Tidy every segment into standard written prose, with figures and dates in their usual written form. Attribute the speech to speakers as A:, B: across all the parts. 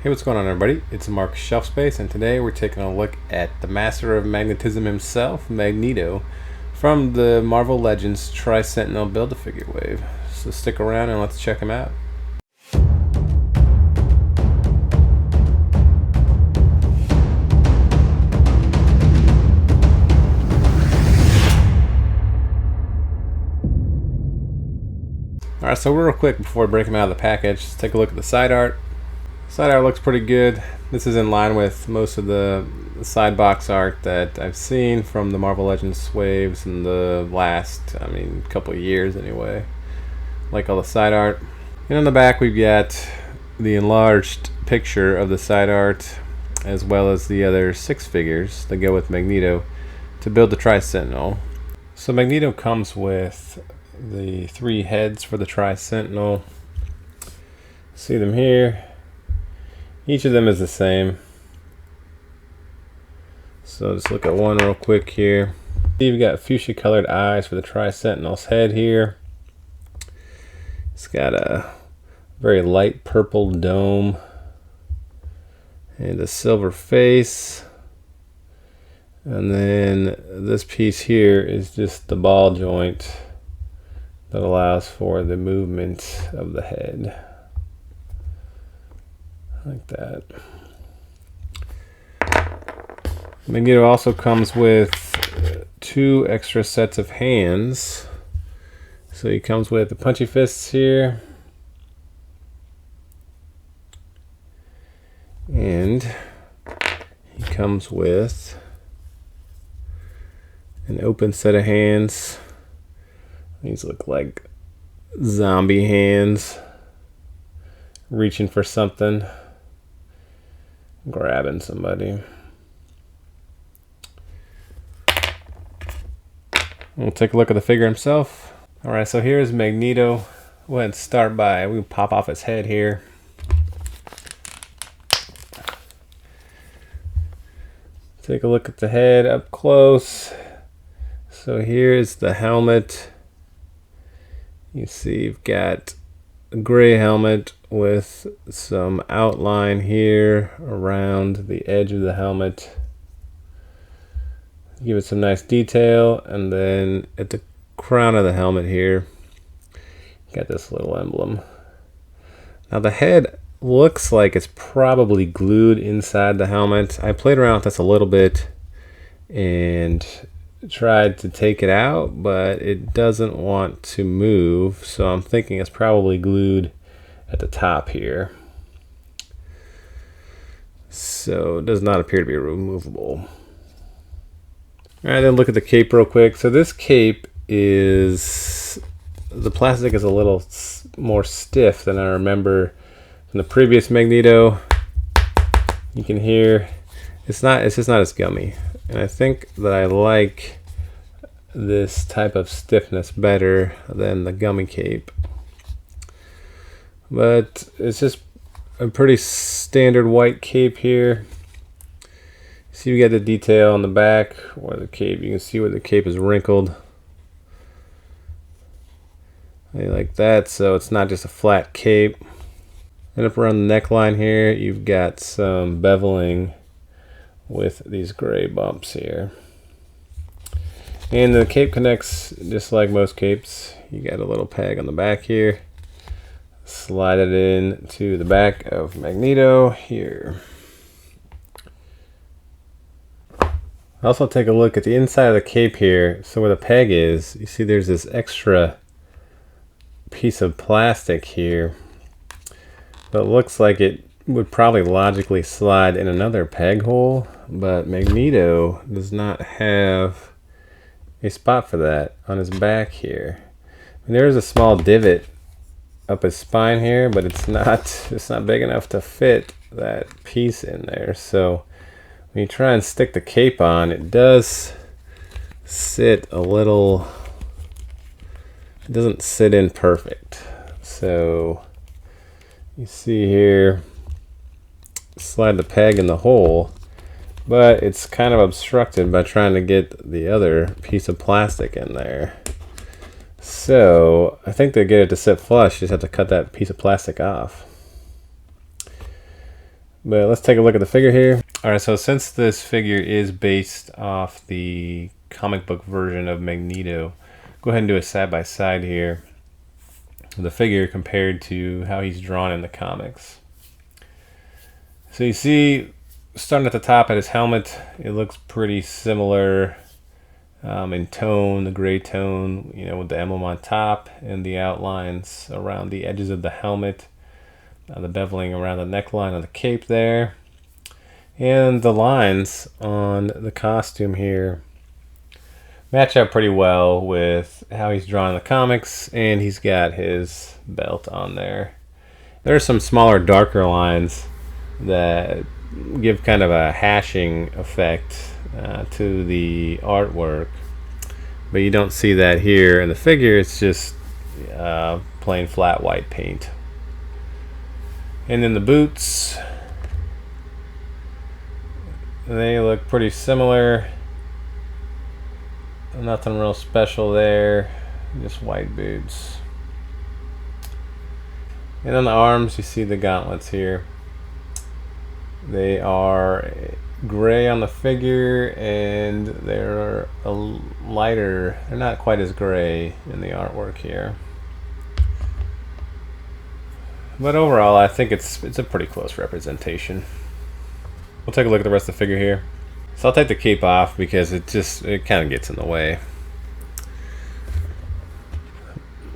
A: Hey, what's going on, everybody? It's Mark Shelf Space, and today we're taking a look at the master of magnetism himself, Magneto, from the Marvel Legends Tri-Sentinel Build-A-Figure wave. So stick around and let's check him out. Alright, so real quick before we break him out of the package, let's take a look at the side art. Side art looks pretty good. This is in line with most of the side box art that I've seen from the Marvel Legends waves in the last, couple of years anyway. Like all the side art. And on the back we've got the enlarged picture of the side art, as well as the other 6 figures that go with Magneto to build the Tri-Sentinel. So Magneto comes with the 3 heads for the Tri-Sentinel. See them here. Each of them is the same. So just look at one real quick here. You've got fuchsia colored eyes for the Tri-Sentinel's head here. It's got a very light purple dome and a silver face. And then this piece here is just the ball joint that allows for the movement of the head. Like that. Magneto also comes with 2 extra sets of hands. So he comes with the punchy fists here. And he comes with an open set of hands. These look like zombie hands, reaching for something, grabbing somebody. We'll take a look at the figure himself. Alright, so here's Magneto. We'll go ahead and start by, we can pop off his head here. Take a look at the head up close. So here's the helmet. You see you've got a gray helmet with some outline here around the edge of the helmet. Give it some nice detail, and then at the crown of the helmet here, got this little emblem. Now the head looks like it's probably glued inside the helmet. I played around with this a little bit and tried to take it out, but it doesn't want to move, so I'm thinking it's probably glued at the top here. So it does not appear to be removable. Alright, then look at the cape real quick. So this cape is, the plastic is a little more stiff than I remember from the previous Magneto. You can hear it's just not as gummy. And I think that I like this type of stiffness better than the gummy cape. But it's just a pretty standard white cape here. See, we got the detail on the back where the cape, you can see where the cape is wrinkled. Like that, so it's not just a flat cape. And up around the neckline here, you've got some beveling with these gray bumps here. And the cape connects just like most capes. You got a little peg on the back here. Slide it in to the back of Magneto here. Also take a look at the inside of the cape here. So where the peg is, you see there's this extra piece of plastic here. But it looks like it would probably logically slide in another peg hole, but Magneto does not have a spot for that on his back here. And there is a small divot up his spine here, but it's not big enough to fit that piece in there. So when you try and stick the cape on, it does sit a little, it doesn't sit in perfect. So you see here, slide the peg in the hole, but it's kind of obstructed by trying to get the other piece of plastic in there. So I think to get it to sit flush, you just have to cut that piece of plastic off. But let's take a look at the figure here. All right, so since this figure is based off the comic book version of Magneto, go ahead and do a side-by-side here. The figure compared to how he's drawn in the comics. So you see, starting at the top at his helmet, it looks pretty similar in tone, the gray tone, you know, with the emblem on top and the outlines around the edges of the helmet, the beveling around the neckline of the cape there, and the lines on the costume here match up pretty well with how he's drawn in the comics, and he's got his belt on there. There are some smaller, darker lines that give kind of a hashing effect to the artwork, but you don't see that here in the figure. It's just plain flat white paint. And then the boots, they look pretty similar. Nothing real special there, just white boots. And on the arms, you see the gauntlets here. They are gray on the figure, and they're a lighter, they're not quite as gray in the artwork here. But overall, I think it's a pretty close representation. We'll take a look at the rest of the figure here. So I'll take the cape off because it kind of gets in the way.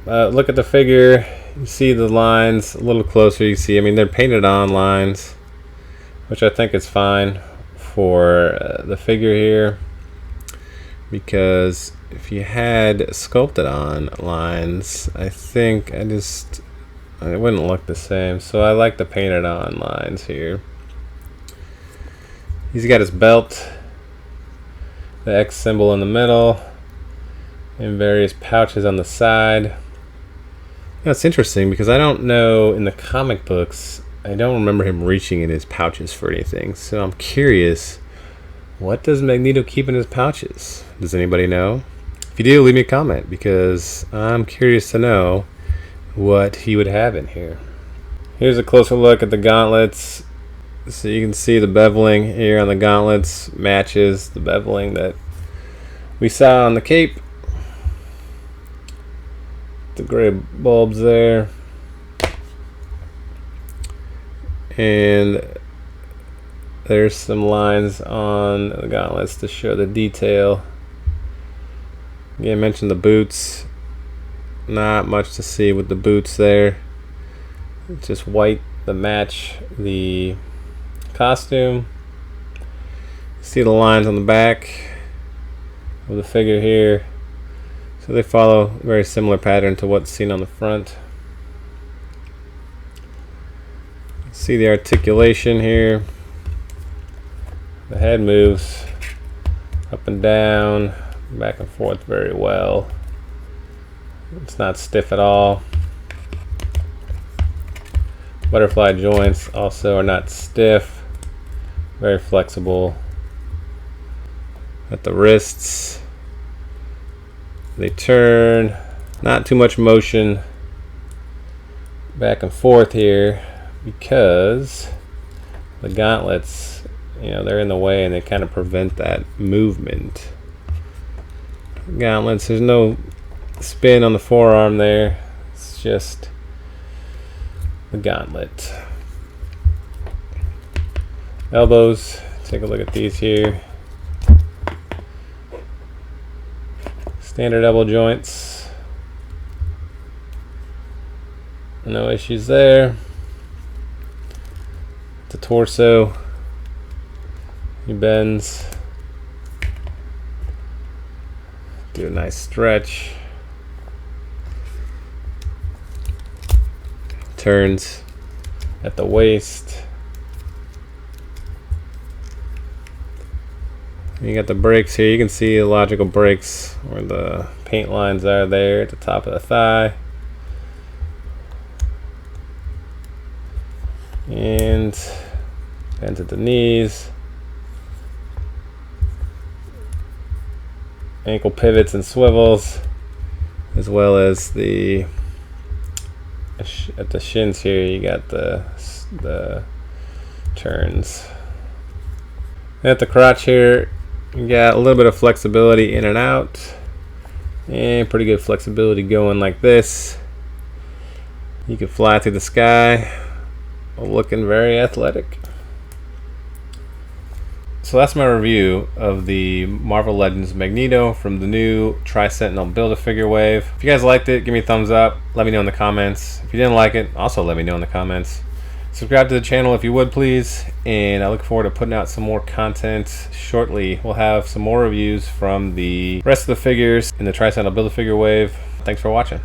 A: Look at the figure. You see the lines a little closer. You see, I mean, they're painted on lines, which I think is fine for the figure here, because if you had sculpted on lines, I think it wouldn't look the same. So I like the painted on lines here. He's got his belt, the X symbol in the middle, and various pouches on the side. You know, it's interesting because I don't know, in the comic books, I don't remember him reaching in his pouches for anything. So I'm curious, what does Magneto keep in his pouches? Does anybody know? If you do, leave me a comment, because I'm curious to know what he would have in here. Here's a closer look at the gauntlets. So you can see the beveling here on the gauntlets matches the beveling that we saw on the cape. The gray bulbs there. And there's some lines on the gauntlets to show the detail. Yeah, I mentioned the boots. Not much to see with the boots there. It's just white to match the costume. See the lines on the back of the figure here, so they follow a very similar pattern to what's seen on the front. See the articulation here. The head moves up and down, back and forth very well. It's not stiff at all. Butterfly joints also are not stiff. Very flexible. At the wrists, they turn. Not too much motion back and forth here, because the gauntlets, you know, they're in the way and they kind of prevent that movement. Gauntlets, there's no spin on the forearm there. It's just the gauntlet. Elbows, take a look at these here. Standard elbow joints. No issues there. The torso, he bends. Do a nice stretch. Turns at the waist. You got the breaks here. You can see the logical breaks where the paint lines are there at the top of the thigh. And bends at the knees. Ankle pivots and swivels, as well as the at the shins here. You got the turns. At the crotch here, you got a little bit of flexibility in and out, and pretty good flexibility going like this. You can fly through the sky, looking very athletic. So that's my review of the Marvel Legends Magneto from the new Tri-Sentinel Build-A-Figure wave. If you guys liked it, give me a thumbs up. Let me know in the comments. If you didn't like it, also let me know in the comments. Subscribe to the channel if you would, please. And I look forward to putting out some more content shortly. We'll have some more reviews from the rest of the figures in the Tri-Sentinel Build-A-Figure wave. Thanks for watching.